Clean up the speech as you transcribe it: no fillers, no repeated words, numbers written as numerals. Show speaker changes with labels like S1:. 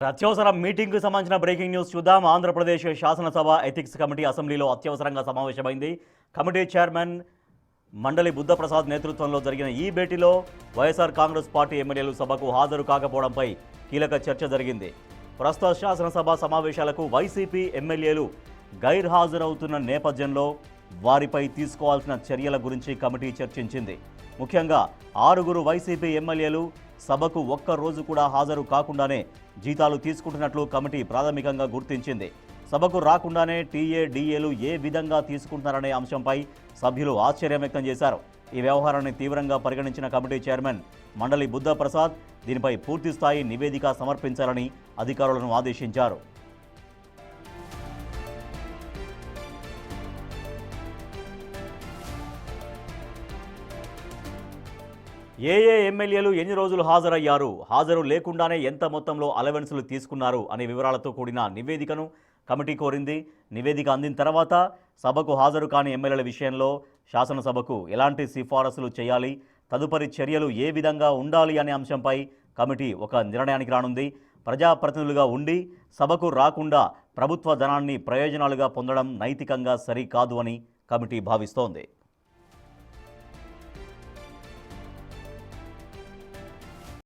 S1: అత్యవసర మీటింగ్కు సంబంధించిన breaking news చూద్దాం. ఆంధ్రప్రదేశ్ శాసనసభ ఎథిక్స్ కమిటీ అసెంబ్లీలో అత్యవసరంగా సమావేశమైంది. కమిటీ చైర్మన్ మండలి బుద్ధప్రసాద్ నేతృత్వంలో జరిగిన ఈ భేటీలో వైఎస్ఆర్ కాంగ్రెస్ పార్టీ ఎమ్మెల్యేలు సభకు హాజరు కాకపోవడంపై కీలక చర్చ జరిగింది. ప్రస్తుత శాసనసభ సమావేశాలకు వైసీపీ ఎమ్మెల్యేలు గైర్హాజరవుతున్న నేపథ్యంలో వారిపై తీసుకోవాల్సిన చర్యల గురించి కమిటీ చర్చించింది. ముఖ్యంగా 6 వైసీపీ ఎమ్మెల్యేలు సభకు ఒక్క రోజు కూడా హాజరు కాకుండానే జీతాలు తీసుకుంటున్నట్లు కమిటీ ప్రాథమికంగా గుర్తించింది. సభకు రాకుండానే టీఏ డీఏలు ఏ విధంగా తీసుకుంటున్నారనే అంశంపై సభ్యులు ఆశ్చర్యం వ్యక్తం చేశారు. ఈ వ్యవహారాన్ని తీవ్రంగా పరిగణించిన కమిటీ చైర్మన్ మండలి బుద్ధప్రసాద్ దీనిపై పూర్తిస్థాయి నివేదిక సమర్పించాలని అధికారులను ఆదేశించారు. ఏ ఎమ్మెల్యేలు ఎన్ని రోజులు హాజరయ్యారు, హాజరు లేకుండానే ఎంత మొత్తంలో అలవెన్సులు తీసుకున్నారు అనే వివరాలతో కూడిన నివేదికను కమిటీ కోరింది. నివేదిక అందిన తర్వాత సభకు హాజరు కాని ఎమ్మెల్యేల విషయంలో శాసనసభకు ఎలాంటి సిఫారసులు చేయాలి, తదుపరి చర్యలు ఏ విధంగా ఉండాలి అనే అంశంపై కమిటీ ఒక నిర్ణయానికి రానుంది. ప్రజాప్రతినిధులుగా ఉండి సభకు రాకుండా ప్రభుత్వ ధనాన్ని ప్రయోజనాలుగా పొందడం నైతికంగా సరికాదు అని కమిటీ భావిస్తోంది.